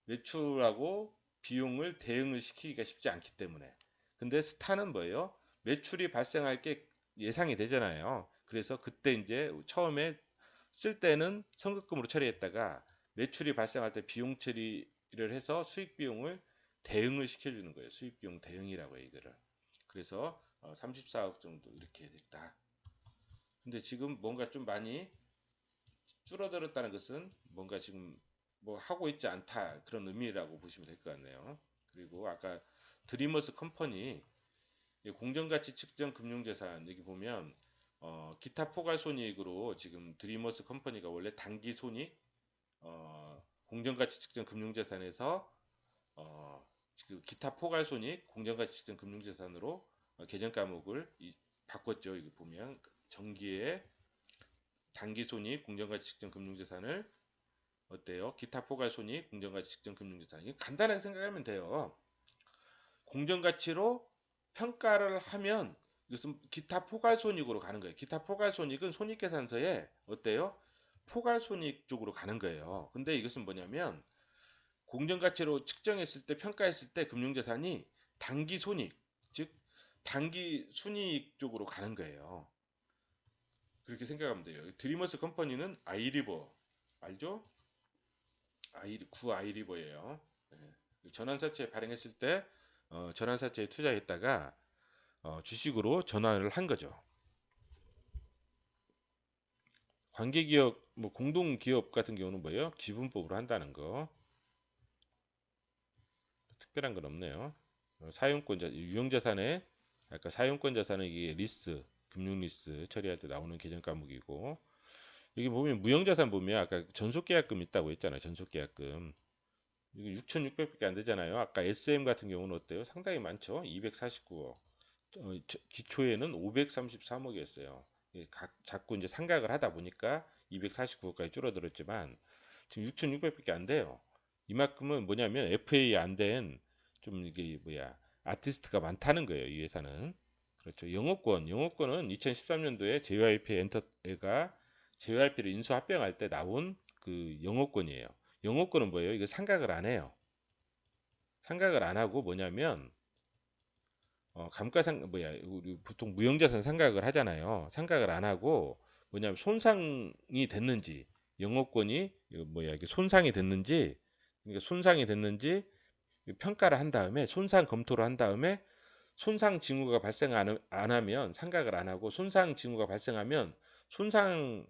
매출하고 비용을 대응을 시키기가 쉽지 않기 때문에. 근데 스타는 뭐예요? 매출이 발생할 게 예상이 되잖아요. 그래서 그때 이제 처음에 쓸 때는 선급금으로 처리했다가 매출이 발생할 때 비용 처리를 해서 수익 비용을 대응을 시켜주는 거예요. 수익 비용 대응이라고 해요, 이거를. 그래서 34억 정도 이렇게 됐다. 근데 지금 뭔가 좀 많이 줄어들었다는 것은 뭔가 지금 뭐 하고 있지 않다 그런 의미라고 보시면 될 것 같네요. 그리고 아까 드리머스 컴퍼니 공정가치 측정 금융자산 여기 보면 기타 포괄 손익으로 지금 드리머스 컴퍼니가 원래 단기 손익 공정가치 측정 금융자산에서 그 기타 포괄손익 공정가치 측정 금융자산으로 개정 과목을 바꿨죠. 이거 보면 정기에 단기손익 공정가치 측정 금융자산을 어때요? 기타 포괄손익 공정가치 측정 금융자산. 이거 간단하게 생각하면 돼요. 공정가치로 평가를 하면 이것은 기타 포괄손익으로 가는 거예요. 기타 포괄손익은 손익계산서에 어때요? 포괄손익 쪽으로 가는 거예요. 근데 이것은 뭐냐면 공정가치로 측정했을 때 평가했을 때 금융자산이 단기손익, 즉 단기 순이익 쪽으로 가는 거예요. 그렇게 생각하면 돼요. 드리머스 컴퍼니는 아이리버 알죠? 구 아이리버예요. 네. 전환사채 발행했을 때 전환사채에 투자했다가 주식으로 전환을 한 거죠. 관계기업, 뭐 공동기업 같은 경우는 뭐예요? 기분법으로 한다는 거. 특별한 건 없네요. 사용권자, 유형자산에 아까 사용권자산은 이게 리스, 금융리스 처리할 때 나오는 개정 과목이고 여기 보면 무형자산 보면 아까 전속계약금 있다고 했잖아요. 전속계약금. 이거 6,600밖에 안 되잖아요. 아까 SM 같은 경우는 어때요? 상당히 많죠. 249억. 기초에는 533억이었어요. 자꾸 이제 상각을 하다 보니까 249억까지 줄어들었지만 지금 6,600밖에 안 돼요. 이만큼은 뭐냐면 FA 안 된 좀 이게 뭐야 아티스트가 많다는 거예요. 이 회사는. 그렇죠. 영어권은 2013년도에 JYP 엔터가 JYP를 인수 합병할 때 나온 그 영어권이에요. 영어권은 뭐예요? 이거 상각을 안 해요. 상각을 안 하고 뭐냐면 감가상 뭐야 우리 보통 무형자산 상각을 하잖아요. 상각을 안 하고 뭐냐면 손상이 됐는지 영어권이 이거 뭐야 이게 손상이 됐는지 그러니까 손상이 됐는지 평가를 한 다음에 손상 검토를 한 다음에 손상 징후가 발생 안 하면 상각을 안 하고 손상 징후가 발생하면 손상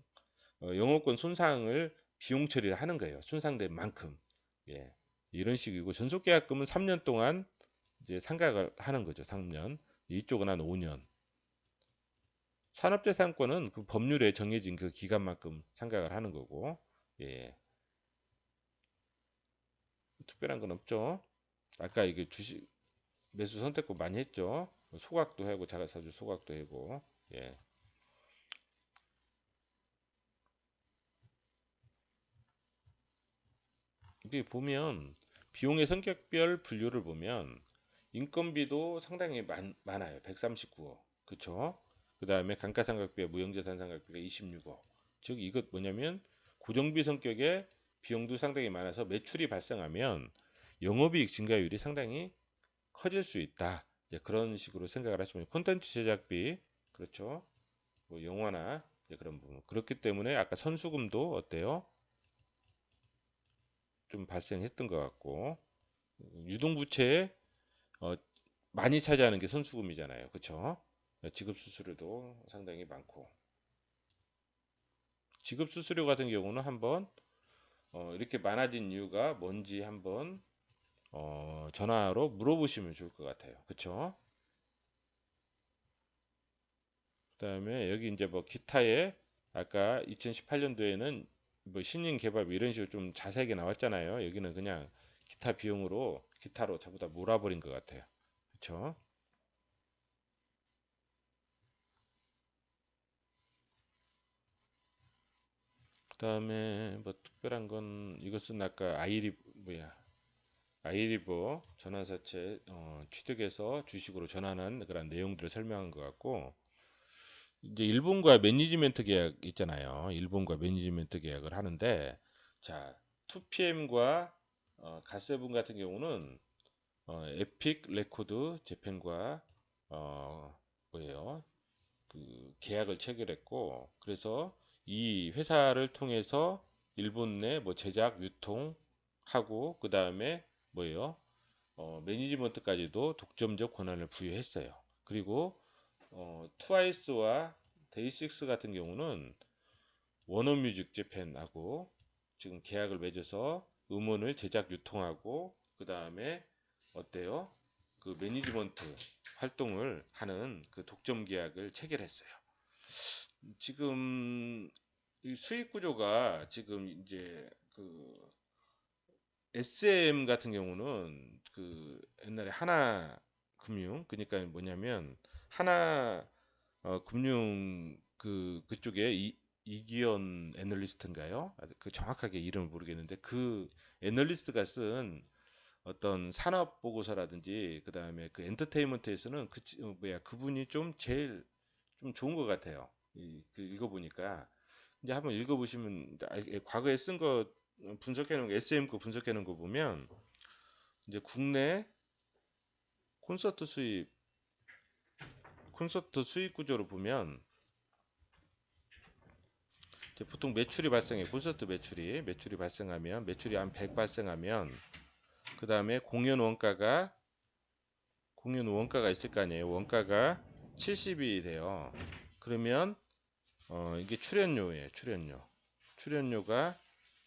영어권 손상을 비용 처리를 하는 거예요. 손상된 만큼. 예. 이런 식이고 전속계약금은 3년 동안 이제 상각을 하는 거죠. 3년. 이쪽은 한 5년. 산업재산권은 그 법률에 정해진 그 기간만큼 상각을 하는 거고. 예. 특별한 건 없죠. 아까 이게 주식 매수 선택권 많이 했죠. 소각도 하고 자사주 소각도 하고. 예. 이게 보면 비용의 성격별 분류를 보면 인건비도 상당히 많아요. 139억. 그쵸? 그 다음에 감가상각비와 무형자산상각비가 26억. 즉 이것 뭐냐면 고정비 성격의 비용도 상당히 많아서 매출이 발생하면 영업이익 증가율이 상당히 커질 수 있다. 이제 그런 식으로 생각을 하시면 콘텐츠 제작비 그렇죠? 뭐 영화나 이제 그런 부분. 그렇기 때문에 아까 선수금도 어때요? 좀 발생했던 것 같고 유동부채에 어, 많이 차지하는 게 선수금이잖아요. 그쵸? 지급 수수료도 상당히 많고 지급 수수료 같은 경우는 한번 이렇게 많아진 이유가 뭔지 한번 전화로 물어보시면 좋을 것 같아요. 그쵸? 그다음에 여기 이제 뭐 기타에 아까 2018년도에는 뭐 신인 개발 뭐 이런 식으로 좀 자세하게 나왔잖아요. 여기는 그냥 기타 비용으로 기타로 전부 다 몰아버린 것 같아요. 그쵸? 그다음에 뭐 특별한 건 이것은 아까 아이리버 전환사채 취득해서 주식으로 전환한 그런 내용들을 설명한 것 같고 이제 일본과 매니지먼트 계약 있잖아요. 일본과 매니지먼트 계약을 하는데 자 2PM과 갓세븐 같은 경우는 에픽 레코드 재팬과 뭐예요? 그 계약을 체결했고 그래서 이 회사를 통해서 일본 내 뭐 제작 유통하고 그 다음에 뭐예요? 매니지먼트까지도 독점적 권한을 부여했어요. 그리고 트와이스와 데이식스 같은 경우는 워너뮤직 재팬하고 지금 계약을 맺어서 음원을 제작 유통하고 그 다음에 어때요? 그 매니지먼트 활동을 하는 그 독점 계약을 체결했어요. 지금 이 수익 구조가 지금 이제 그 SM 같은 경우는 그 옛날에 하나금융, 그러니까 뭐냐면 하나 금융 그쪽에 이기현 애널리스트인가요? 그 정확하게 이름을 모르겠는데 그 애널리스트가 쓴 어떤 산업 보고서라든지 그다음에 그 엔터테인먼트에서는 그분이 좀 제일 좀 좋은 것 같아요. 그 읽어보니까 이제 한번 읽어보시면 과거에 쓴 거 분석해 놓은 거 SM 거 분석해 놓은 거 보면 이제 국내 콘서트 수입 구조로 보면 이제 보통 매출이 발생해 콘서트 매출이 발생하면 매출이 한 100 발생하면 그 다음에 공연 원가가 있을 거 아니에요. 원가가 70이 돼요. 그러면 이게 출연료예요. 출연료가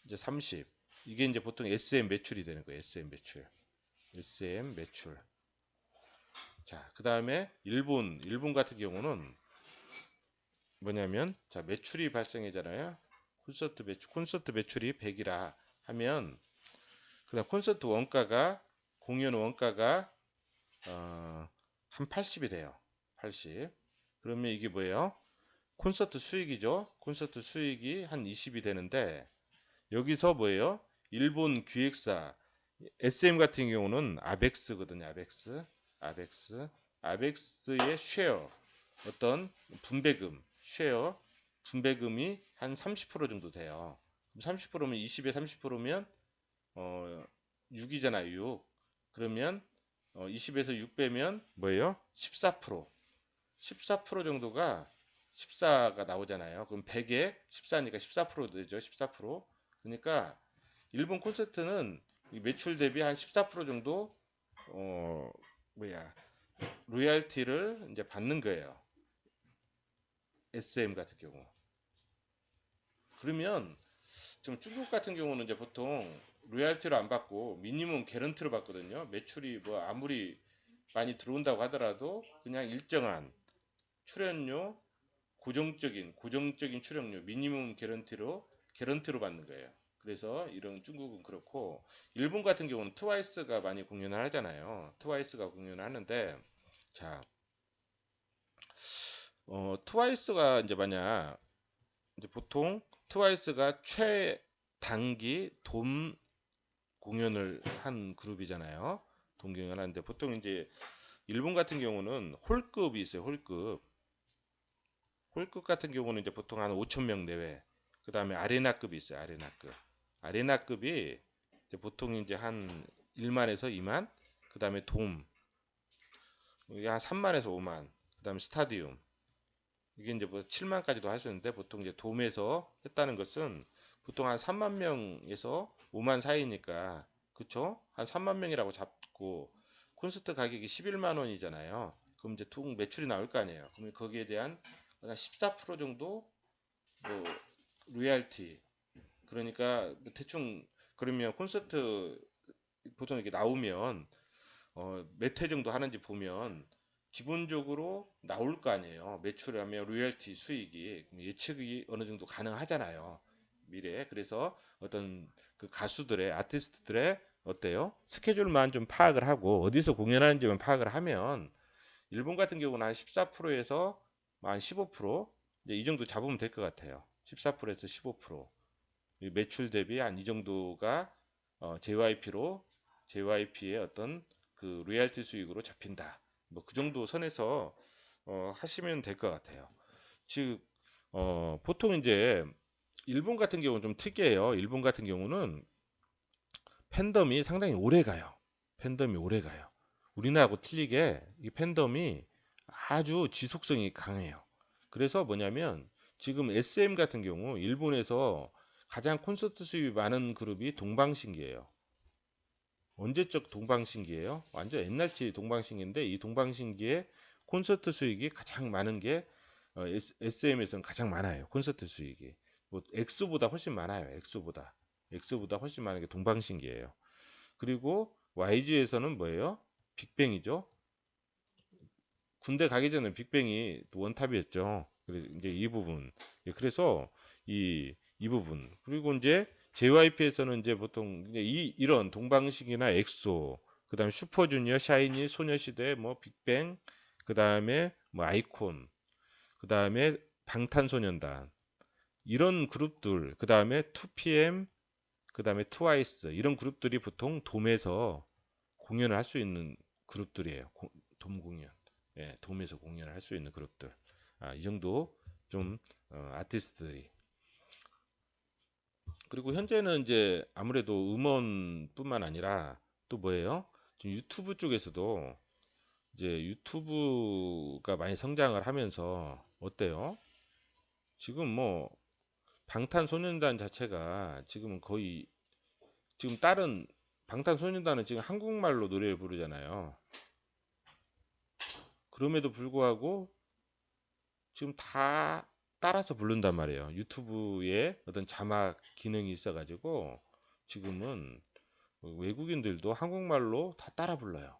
이제 30. 이게 이제 보통 SM 매출이 되는 거예요. SM 매출. 자, 그 다음에 일본 같은 경우는 뭐냐면, 자, 매출이 발생이잖아요. 콘서트 매출이 100이라 하면, 그다음 공연 원가가, 한 80이 돼요. 80. 그러면 이게 뭐예요? 콘서트 수익이죠. 콘서트 수익이 한 20이 되는데, 여기서 뭐예요? 일본 기획사, SM 같은 경우는 아벡스거든요. 아벡스. 아벡스의 쉐어, 어떤 분배금이 한 30% 정도 돼요. 30%면 20에 30%면 6이잖아요. 6. 그러면 20에서 6 빼면 뭐예요? 14%. 14% 정도가 14가 나오잖아요. 그럼 100에 14니까 14% 되죠. 14%. 그러니까 일본 콘서트는 매출 대비 한 14% 정도 어 뭐야 로얄티를 이제 받는 거예요. SM 같은 경우. 그러면 지금 중국 같은 경우는 이제 보통 로얄티로 안 받고 미니멈 개런티로 받거든요. 매출이 뭐 아무리 많이 들어온다고 하더라도 그냥 일정한 출연료, 고정적인 출연료 미니멈 개런티로 받는 거예요. 그래서 이런 중국은 그렇고 일본 같은 경우는 트와이스가 많이 공연을 하잖아요. 트와이스가 공연을 하는데 자, 트와이스가 이제 만약 이제 보통 트와이스가 최단기 돔 공연을 한 그룹이잖아요. 돔 공연을 하는데 보통 이제 일본 같은 경우는 홀급이 있어요. 홀급 같은 경우는 이제 보통 한 5천 명 내외. 그 다음에 아레나급이 있어요. 아레나급이 이제 보통 이제 한 1만에서 2만. 그 다음에 이게 한 3만에서 5만. 그 다음에 스타디움. 이게 이제 뭐 7만까지도 하셨는데 보통 이제 돔에서 했다는 것은 보통 한 3만 명에서 5만 사이니까 그쵸? 한 3만 명이라고 잡고 콘서트 가격이 11만 원이잖아요. 그럼 이제 총 매출이 나올 거 아니에요. 그러면 거기에 대한 한 14% 정도 뭐 로얄티. 그러니까 뭐 대충 그러면 콘서트 보통 이렇게 나오면 몇 회 정도 하는지 보면 기본적으로 나올 거 아니에요. 매출하며 로열티 수익이 예측이 어느 정도 가능하잖아요. 미래에. 그래서 어떤 그 가수들의 아티스트들의 어때요? 스케줄만 좀 파악을 하고 어디서 공연하는지만 파악을 하면 일본 같은 경우는 한 14%에서 한 15% 이제 이 정도 잡으면 될 것 같아요. 14%에서 15% 매출 대비 한 이 정도가 JYP의 어떤 그 로얄티 수익으로 잡힌다. 뭐 그 정도 선에서 하시면 될 것 같아요. 즉 보통 이제 일본 같은 경우는 좀 특이해요. 일본 같은 경우는 팬덤이 상당히 오래 가요. 팬덤이 오래 가요. 우리나라하고 틀리게 이 팬덤이 아주 지속성이 강해요. 그래서 뭐냐면 지금 SM 같은 경우 일본에서 가장 콘서트 수입이 많은 그룹이 동방신기예요. 언제적 동방신기예요? 완전 옛날치 동방신기인데 이 동방신기의 콘서트 수익이 가장 많은 게 SM에서는 가장 많아요. 콘서트 수익이. 뭐 엑소보다 훨씬 많아요. 엑소보다 훨씬 많은 게 동방신기예요. 그리고 YG에서는 뭐예요? 빅뱅이죠. 군대 가기 전에 빅뱅이 또 원탑이었죠. 그래서 이제 이 부분. 예, 그래서 이 부분. 그리고 이제 JYP에서는 이제 보통 이제 이런 동방신기나 엑소, 그다음에 슈퍼주니어, 샤이니, 소녀시대, 뭐 빅뱅, 그다음에 뭐 아이콘, 그다음에 방탄소년단 이런 그룹들, 그다음에 2PM, 그다음에 트와이스 이런 그룹들이 보통 돔에서 공연을 할 수 있는 그룹들이에요. 돔 공연. 예, 돔에서 공연을 할 수 있는 그룹들. 이 정도 좀 아티스트들이. 그리고 현재는 이제 아무래도 음원뿐만 아니라 또 뭐예요? 지금 유튜브 쪽에서도 이제 유튜브가 많이 성장을 하면서 어때요? 지금 뭐 방탄소년단 자체가 지금은 거의 지금 다른 방탄소년단은 지금 한국말로 노래를 부르잖아요. 그럼에도 불구하고 지금 다 따라서 부른단 말이에요. 유튜브에 어떤 자막 기능이 있어가지고 지금은 외국인들도 한국말로 다 따라 불러요.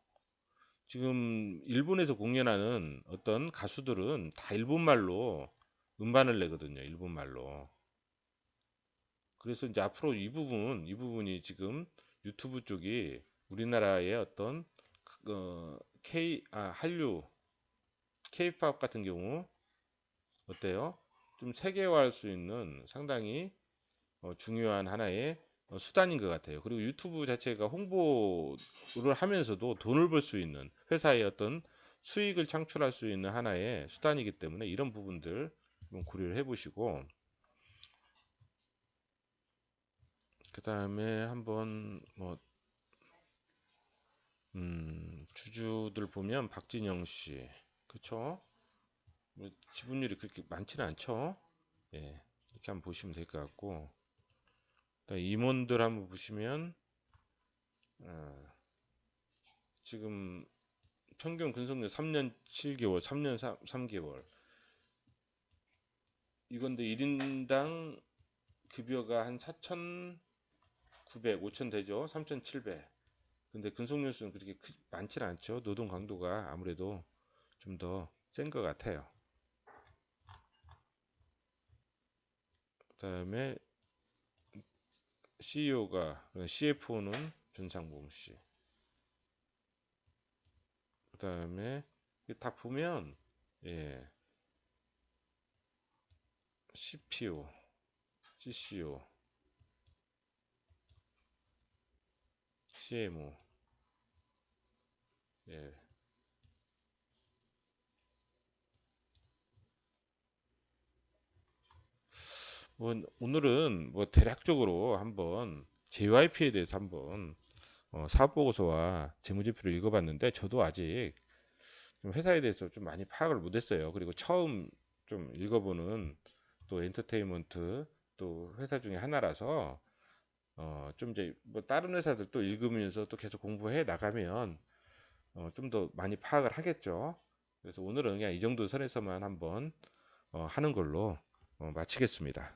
지금 일본에서 공연하는 어떤 가수들은 다 일본말로 음반을 내거든요. 일본말로. 그래서 이제 앞으로 이 부분이 지금 유튜브 쪽이 우리나라의 어떤 한류, K-팝 같은 경우 어때요? 좀 세계화할 수 있는 상당히 중요한 하나의 수단인 것 같아요. 그리고 유튜브 자체가 홍보를 하면서도 돈을 벌 수 있는 회사의 어떤 수익을 창출할 수 있는 하나의 수단이기 때문에 이런 부분들 좀 고려를 해보시고 그 다음에 한번 뭐 주주들 보면 박진영 씨, 그쵸? 뭐 지분율이 그렇게 많지는 않죠? 예, 이렇게 한번 보시면 될 것 같고 그다음에 임원들 한번 보시면 어, 지금 평균 근속료 3년 7개월, 3년 3개월. 이건데 1인당 급여가 한 4,900, 5,000 되죠? 3,700. 근데 근속료 수는 그렇게 많지는 않죠. 노동 강도가 아무래도 좀 더 센 것 같아요. 그다음에 CEO가 CFO는 변상봉 씨. 그다음에 다 보면 예, CPO, CCO, CMO 예. 뭐 오늘은 뭐 대략적으로 한번 JYP에 대해서 한번 사업보고서와 재무제표를 읽어봤는데 저도 아직 좀 회사에 대해서 좀 많이 파악을 못했어요. 그리고 처음 좀 읽어보는 또 엔터테인먼트 또 회사 중에 하나라서 좀 이제 뭐 다른 회사들 또 읽으면서 또 계속 공부해 나가면 좀 더 많이 파악을 하겠죠. 그래서 오늘은 그냥 이 정도 선에서만 한번 하는 걸로 마치겠습니다.